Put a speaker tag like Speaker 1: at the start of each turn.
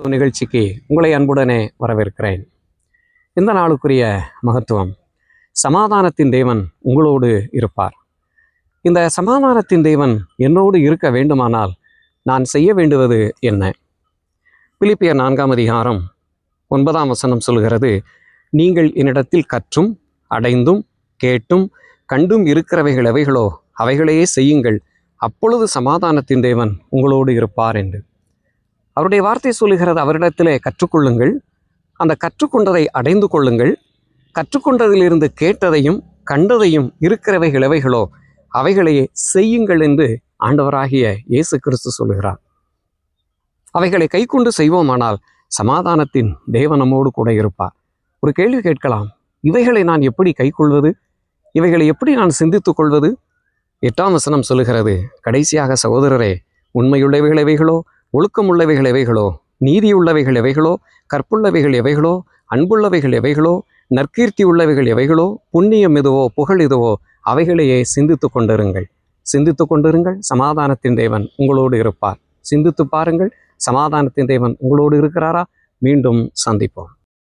Speaker 1: நிகழ்ச்சிக்கு உங்களை அன்புடனே வரவேற்கிறேன். இந்த நாளுக்குரிய மகத்துவம், சமாதானத்தின் தேவன் உங்களோடு இருப்பார். இந்த சமாதானத்தின் தேவன் என்னோடு இருக்க வேண்டுமானால் நான் செய்ய வேண்டுவது என்ன? பிலிப்பியர் 4ஆம் அதிகாரம் 9ஆம் வசனம் சொல்கிறது, நீங்கள் என்னிடத்தில் கற்றும் அடைந்தும் கேட்டும் கண்டும் இருக்கிறவைகள் எவைகளோ அவைகளையே செய்யுங்கள், அப்பொழுது சமாதானத்தின் தேவன் உங்களோடு இருப்பார் என்று. அவருடைய வார்த்தை சொல்லுகிறது, அவரிடத்திலே கற்றுக்கொள்ளுங்கள், அந்த கற்றுக்கொண்டதை அடைந்து கொள்ளுங்கள், கற்றுக்கொண்டதிலிருந்து கேட்டதையும் கண்டதையும் இருக்கிறவைகள் எவைகளோ அவைகளையே செய்யுங்கள் என்று ஆண்டவராகிய இயேசு கிறிஸ்து சொல்லுகிறார். அவைகளை கை கொண்டு செய்வோமானால் சமாதானத்தின் தேவன் நம்மோடு கூட இருப்பார். ஒரு கேள்வி கேட்கலாம், இவைகளை நான் எப்படி கை கொள்வது? இவைகளை எப்படி நான் சிந்தித்துக் கொள்வது? 8ஆம் வசனம் சொல்லுகிறது, கடைசியாக சகோதரரே, உண்மையுள்ளவைகள் எவைகளோ, ஒழுக்கமுள்ளவைகள் எவைகளோ, நீதியுள்ளவைகள் எவைகளோ, கற்புள்ளவைகள் எவைகளோ, அன்புள்ளவைகள் எவைகளோ, நற்கீர்த்தி உள்ளவைகள் எவைகளோ, புண்ணியம் எதுவோ புகழ் எதுவோ அவைகளையே சிந்தித்து கொண்டிருங்கள். சிந்தித்து கொண்டிருங்கள், சமாதானத்தின் தேவன் உங்களோடு இருப்பார். சிந்தித்து பாருங்கள், சமாதானத்தின் தேவன் உங்களோடு இருக்கிறாரா? மீண்டும் சந்திப்போம்.